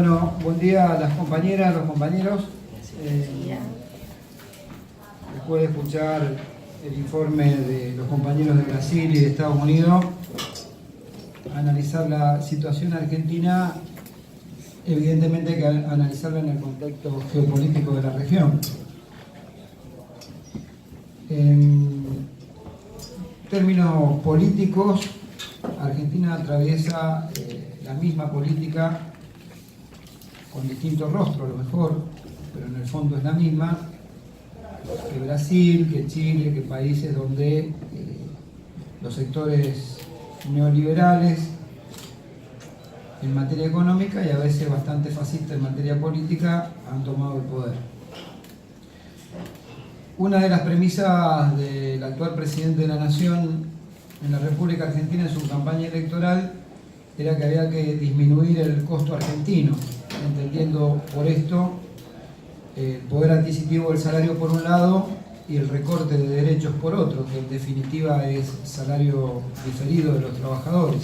Bueno, buen día a las compañeras, a los compañeros. Después de escuchar el informe de los compañeros de Brasil y de Estados Unidos, analizar la situación argentina, evidentemente hay que analizarla en el contexto geopolítico de la región. En términos políticos, Argentina atraviesa la misma política con distintos rostros, a lo mejor, pero en el fondo es la misma que Brasil, que Chile, que países donde los sectores neoliberales en materia económica y a veces bastante fascistas en materia política han tomado el poder. Una de las premisas del actual presidente de la Nación en la República Argentina en su campaña electoral era que había que disminuir el costo argentino, entendiendo por esto el poder adquisitivo del salario por un lado y el recorte de derechos por otro, que en definitiva es salario diferido de los trabajadores.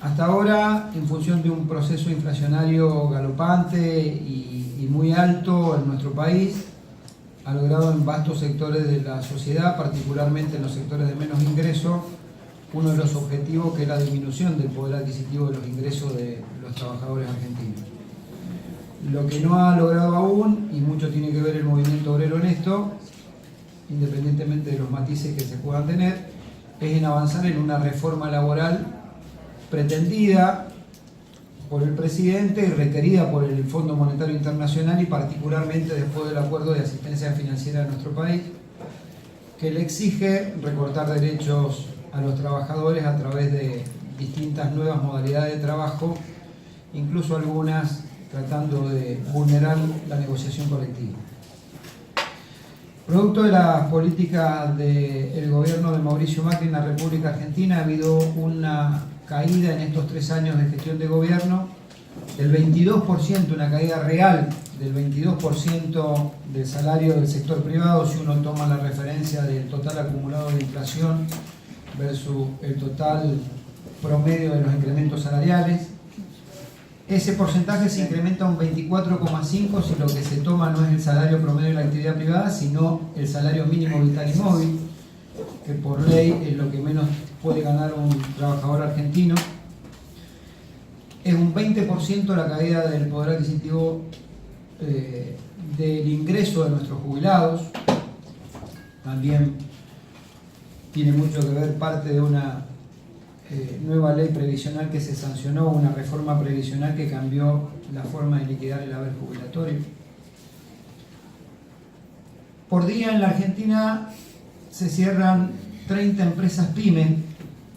Hasta ahora, en función de un proceso inflacionario galopante y muy alto en nuestro país, ha logrado en vastos sectores de la sociedad, particularmente en los sectores de menos ingreso, uno de los objetivos que es la disminución del poder adquisitivo de los ingresos de los trabajadores argentinos. Lo que no ha logrado aún, y mucho tiene que ver el movimiento obrero en esto, independientemente de los matices que se puedan tener, es en avanzar en una reforma laboral pretendida por el presidente y requerida por el Fondo Monetario Internacional y particularmente después del acuerdo de asistencia financiera de nuestro país, que le exige recortar derechos a los trabajadores a través de distintas nuevas modalidades de trabajo, incluso algunas tratando de vulnerar la negociación colectiva. Producto de las políticas del gobierno de Mauricio Macri en la República Argentina, ha habido una caída en estos 3 años de gestión de gobierno del 22%, una caída real del 22% del salario del sector privado, si uno toma la referencia del total acumulado de inflación versus el total promedio de los incrementos salariales. Ese porcentaje se incrementa a un 24,5% si lo que se toma no es el salario promedio de la actividad privada, sino el salario mínimo vital y móvil, que por ley es lo que menos puede ganar un trabajador argentino. Es un 20% la caída del poder adquisitivo del ingreso de nuestros jubilados. También tiene mucho que ver parte de una nueva ley previsional que se sancionó, una reforma previsional que cambió la forma de liquidar el haber jubilatorio. Por día en la Argentina se cierran 30 empresas PYME,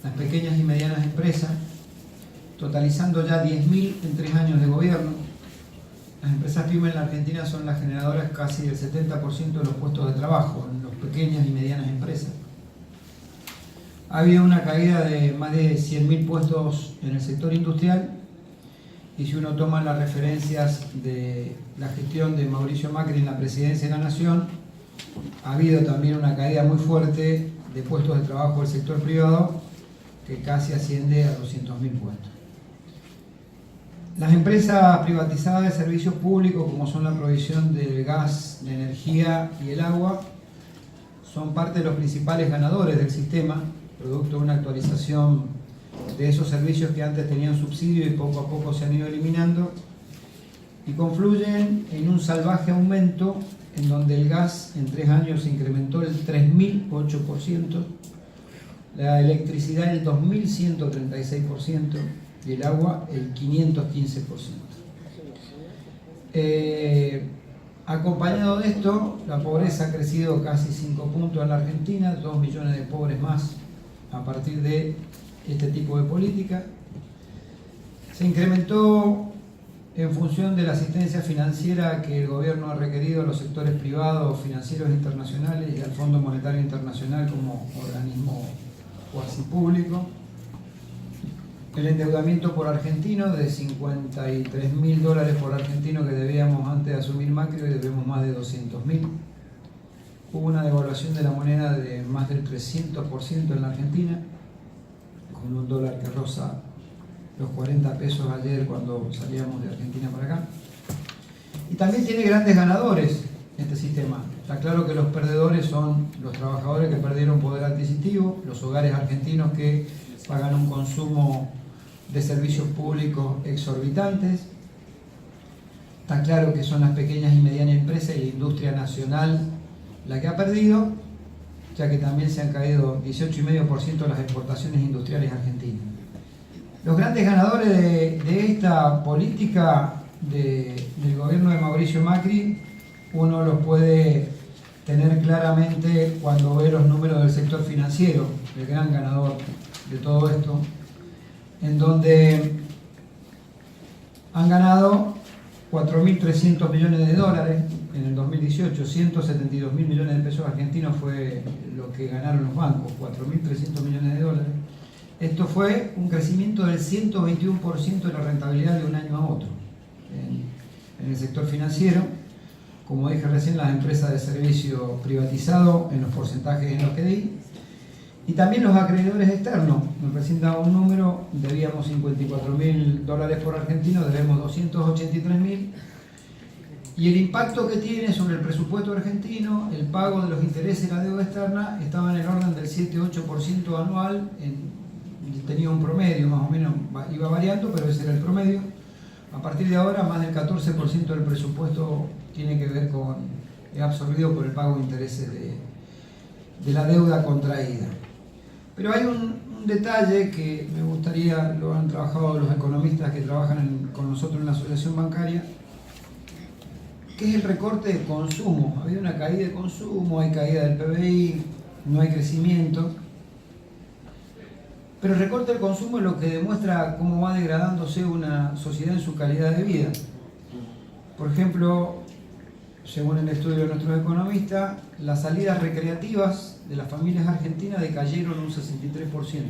las pequeñas y medianas empresas, totalizando ya 10.000 en 3 años de gobierno. Las empresas PYME en la Argentina son las generadoras casi del 70% de los puestos de trabajo en las pequeñas y medianas empresas. Ha habido una caída de más de 100.000 puestos en el sector industrial y si uno toma las referencias de la gestión de Mauricio Macri en la presidencia de la Nación, ha habido también una caída muy fuerte de puestos de trabajo del sector privado que casi asciende a 200.000 puestos. Las empresas privatizadas de servicios públicos, como son la provisión del gas, la energía y el agua, son parte de los principales ganadores del sistema, producto de una actualización de esos servicios que antes tenían subsidio y poco a poco se han ido eliminando, y confluyen en un salvaje aumento en donde el gas en 3 años se incrementó el 3.008%, la electricidad el 2.136% y el agua el 515%. Acompañado de esto, la pobreza ha crecido casi 5 puntos en la Argentina, 2 millones de pobres más a partir de este tipo de política. Se incrementó en función de la asistencia financiera que el gobierno ha requerido a los sectores privados, financieros internacionales y al Fondo Monetario Internacional como organismo cuasi público. El endeudamiento por argentino de $53.000 por argentino que debíamos antes de asumir Macri, hoy debemos más de 200.000. Hubo una devaluación de la moneda de más del 300% en la Argentina, con un dólar que roza los 40 pesos ayer cuando salíamos de Argentina para acá. Y también tiene grandes ganadores este sistema. Está claro que los perdedores son los trabajadores que perdieron poder adquisitivo, los hogares argentinos que pagan un consumo de servicios públicos exorbitantes. Está claro que son las pequeñas y medianas empresas y la industria nacional la que ha perdido, ya que también se han caído 18,5% de las exportaciones industriales argentinas. Los grandes ganadores de esta política del gobierno de Mauricio Macri, uno los puede tener claramente cuando ve los números del sector financiero, el gran ganador de todo esto, en donde han ganado 4.300 millones de dólares en el 2018, 172.000 millones de pesos argentinos fue lo que ganaron los bancos, 4.300 millones de dólares. Esto fue un crecimiento del 121% de la rentabilidad de un año a otro en el sector financiero. Como dije recién, las empresas de servicio privatizado en los porcentajes en los que di. Y también los acreedores externos. Me presentaba un número, debíamos 54.000 dólares por argentino, debemos 283.000. Y el impacto que tiene sobre el presupuesto argentino, el pago de los intereses de la deuda externa, estaba en el orden del 7-8% anual. Tenía un promedio, más o menos, iba variando, pero ese era el promedio. A partir de ahora, más del 14% del presupuesto tiene que ver con, es absorbido por el pago de intereses de la deuda contraída. Pero hay un detalle que me gustaría, lo han trabajado los economistas que trabajan con nosotros en la asociación bancaria, que es el recorte de consumo. Ha habido una caída de consumo, hay caída del PBI, no hay crecimiento. Pero el recorte del consumo es lo que demuestra cómo va degradándose una sociedad en su calidad de vida. Por ejemplo, según el estudio de nuestros economistas, las salidas recreativas de las familias argentinas decayeron un 63%.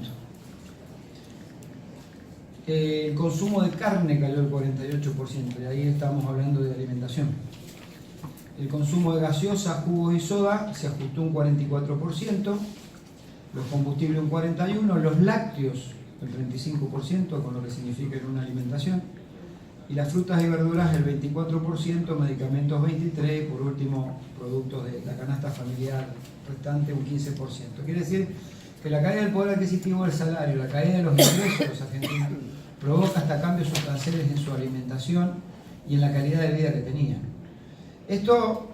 El consumo de carne cayó el 48%, y ahí estamos hablando de alimentación. El consumo de gaseosa, jugos y soda se ajustó un 44%, los combustibles un 41%, los lácteos el 35%, con lo que significa en una alimentación, y las frutas y verduras el 24%, medicamentos 23%, y por último productos de la canasta familiar restante un 15%. Quiere decir que la caída del poder adquisitivo del salario, la caída de los ingresos de los argentinos provoca hasta cambios sustanciales en su alimentación y en la calidad de vida que tenían. Esto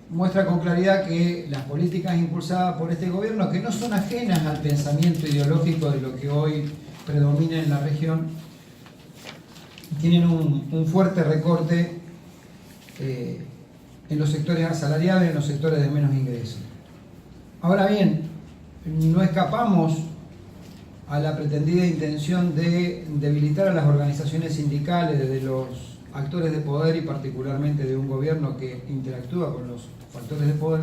muestra con claridad que las políticas impulsadas por este gobierno, que no son ajenas al pensamiento ideológico de lo que hoy predomina en la región, tienen un fuerte recorte en los sectores asalariados y en los sectores de menos ingresos. Ahora bien, no escapamos a la pretendida intención de debilitar a las organizaciones sindicales, de los actores de poder y particularmente de un gobierno que interactúa con los factores de poder,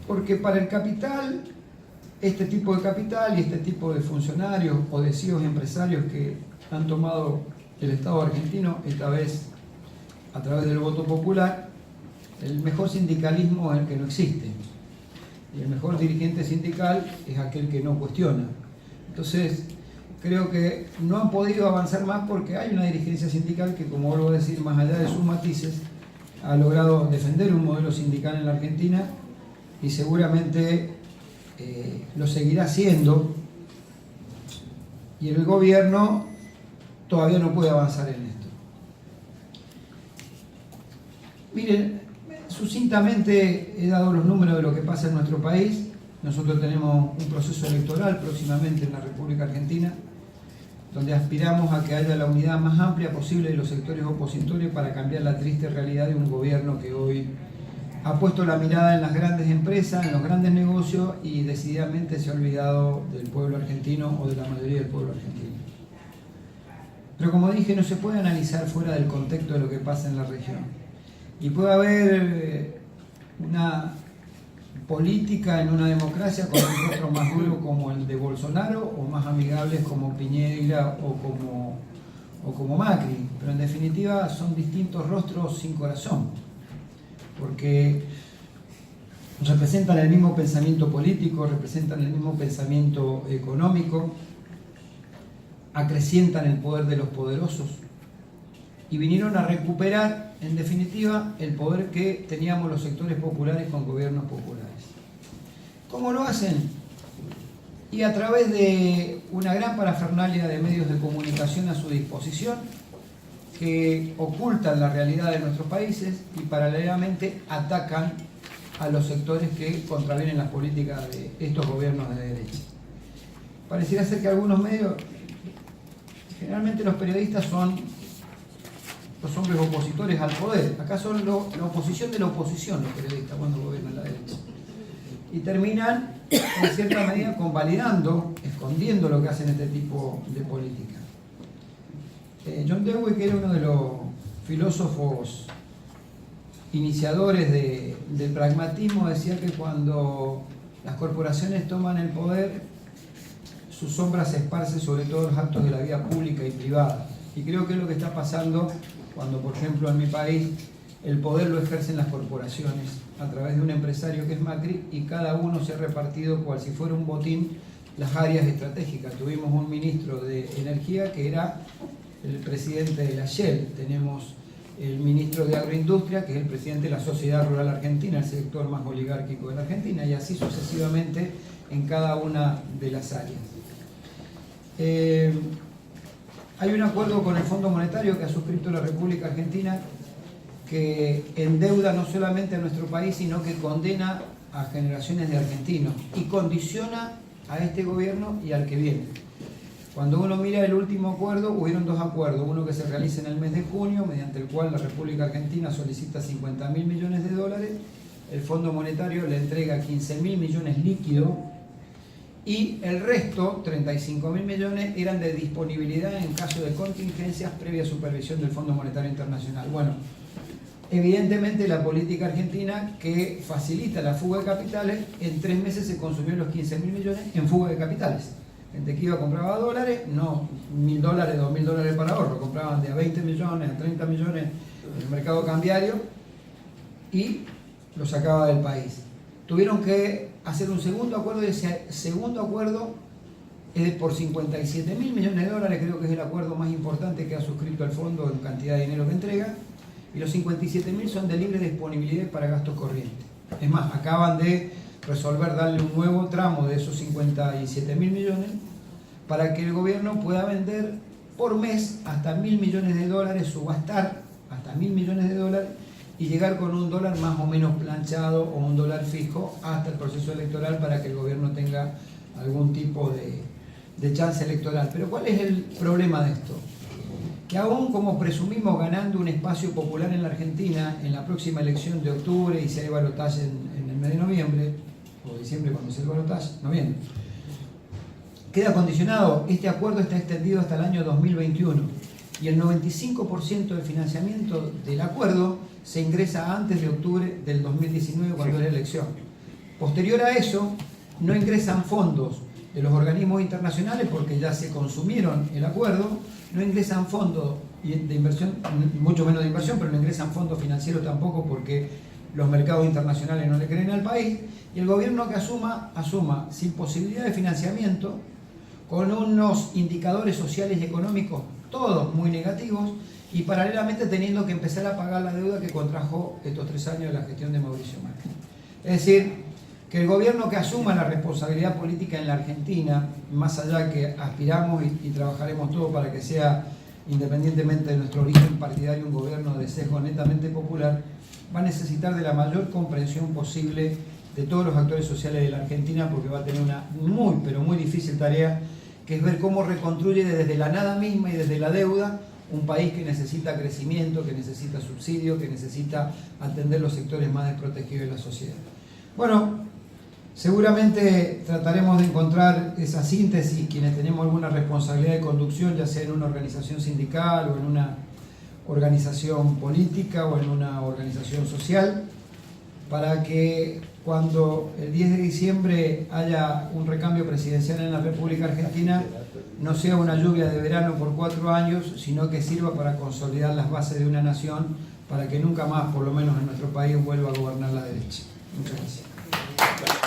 porque para el capital, este tipo de capital y este tipo de funcionarios o de CEOs empresarios que han tomado el Estado argentino, esta vez a través del voto popular, el mejor sindicalismo es el que no existe. Y el mejor dirigente sindical es aquel que no cuestiona. Entonces, creo que no han podido avanzar más porque hay una dirigencia sindical que, como vuelvo a decir, más allá de sus matices, ha logrado defender un modelo sindical en la Argentina y seguramente lo seguirá haciendo. Y el gobierno todavía no puede avanzar en esto. Miren, sucintamente he dado los números de lo que pasa en nuestro país. Nosotros tenemos un proceso electoral próximamente en la República Argentina, donde aspiramos a que haya la unidad más amplia posible de los sectores opositores para cambiar la triste realidad de un gobierno que hoy ha puesto la mirada en las grandes empresas, en los grandes negocios y decididamente se ha olvidado del pueblo argentino o de la mayoría del pueblo argentino. Pero como dije, no se puede analizar fuera del contexto de lo que pasa en la región. Y puede haber una política en una democracia con un rostro más duro como el de Bolsonaro o más amigables como Piñera o como Macri, pero en definitiva son distintos rostros sin corazón, porque representan el mismo pensamiento político, representan el mismo pensamiento económico, acrecientan el poder de los poderosos y vinieron a recuperar, en definitiva, el poder que teníamos los sectores populares con gobiernos populares. ¿Cómo lo hacen? Y a través de una gran parafernalia de medios de comunicación a su disposición, que ocultan la realidad de nuestros países y paralelamente atacan a los sectores que contravienen las políticas de estos gobiernos de derecha. Pareciera ser que algunos medios, generalmente los periodistas son los hombres opositores al poder. Acá son la oposición de la oposición los periodistas cuando gobiernan la derecha. Y terminan, en cierta medida, convalidando, escondiendo lo que hacen este tipo de política. John Dewey, que era uno de los filósofos iniciadores del pragmatismo, decía que cuando las corporaciones toman el poder, su sombra se esparce sobre todos los actos de la vida pública y privada. Y creo que es lo que está pasando cuando, por ejemplo, en mi país, el poder lo ejercen las corporaciones a través de un empresario que es Macri, y cada uno se ha repartido cual si fuera un botín las áreas estratégicas. Tuvimos un ministro de Energía que era el presidente de la Shell, tenemos el ministro de Agroindustria, que es el presidente de la Sociedad Rural Argentina, el sector más oligárquico de la Argentina, y así sucesivamente en cada una de las áreas. Hay un acuerdo con el Fondo Monetario que ha suscrito la República Argentina que endeuda no solamente a nuestro país, sino que condena a generaciones de argentinos y condiciona a este gobierno y al que viene. Cuando uno mira el último acuerdo, hubieron dos acuerdos, uno que se realiza en el mes de junio, mediante el cual la República Argentina solicita 50.000 millones de dólares, el Fondo Monetario le entrega 15.000 millones líquidos, y el resto, 35.000 millones, eran de disponibilidad en caso de contingencias previa supervisión del Fondo Monetario Internacional. Bueno, evidentemente la política argentina, que facilita la fuga de capitales, en 3 meses se consumió los 15.000 millones en fuga de capitales. Gente que iba a comprar dólares, no $1.000, $2.000 para ahorro, compraban de a 20 millones, a 30 millones en el mercado cambiario y lo sacaba del país. Tuvieron que hacer un segundo acuerdo, y ese segundo acuerdo es por 57.000 millones de dólares, creo que es el acuerdo más importante que ha suscrito el fondo en cantidad de dinero que entrega, y los 57.000 son de libre disponibilidad para gastos corrientes. Es más, acaban de resolver darle un nuevo tramo de esos 57.000 millones para que el gobierno pueda vender por mes hasta 1.000 millones de dólares, subastar hasta 1.000 millones de dólares y llegar con un dólar más o menos planchado o un dólar fijo hasta el proceso electoral para que el gobierno tenga algún tipo de chance electoral. Pero ¿cuál es el problema de esto? Que aún como presumimos ganando un espacio popular en la Argentina en la próxima elección de octubre, y si hay balotaje en el mes de noviembre, o diciembre cuando sea el balotaje, noviembre, queda condicionado, este acuerdo está extendido hasta el año 2021 y el 95% del financiamiento del acuerdo se ingresa antes de octubre del 2019 cuando es la elección. Posterior a eso, no ingresan fondos de los organismos internacionales porque ya se consumieron el acuerdo, no ingresan fondos de inversión, mucho menos de inversión, pero no ingresan fondos financieros tampoco porque los mercados internacionales no le creen al país, y el gobierno que asuma sin posibilidad de financiamiento, con unos indicadores sociales y económicos todos muy negativos, y paralelamente teniendo que empezar a pagar la deuda que contrajo estos 3 años de la gestión de Mauricio Macri. Es decir, que el gobierno que asuma la responsabilidad política en la Argentina, más allá que aspiramos y trabajaremos todos para que sea, independientemente de nuestro origen partidario, un gobierno de sesgo netamente popular, va a necesitar de la mayor comprensión posible de todos los actores sociales de la Argentina, porque va a tener una muy, pero muy difícil tarea, que es ver cómo reconstruye desde la nada misma y desde la deuda un país que necesita crecimiento, que necesita subsidio, que necesita atender los sectores más desprotegidos de la sociedad. Bueno, seguramente trataremos de encontrar esa síntesis, quienes tenemos alguna responsabilidad de conducción, ya sea en una organización sindical o en una organización política o en una organización social, para que cuando el 10 de diciembre haya un recambio presidencial en la República Argentina no sea una lluvia de verano por 4 años, sino que sirva para consolidar las bases de una nación, para que nunca más, por lo menos en nuestro país, vuelva a gobernar la derecha. Muchas gracias.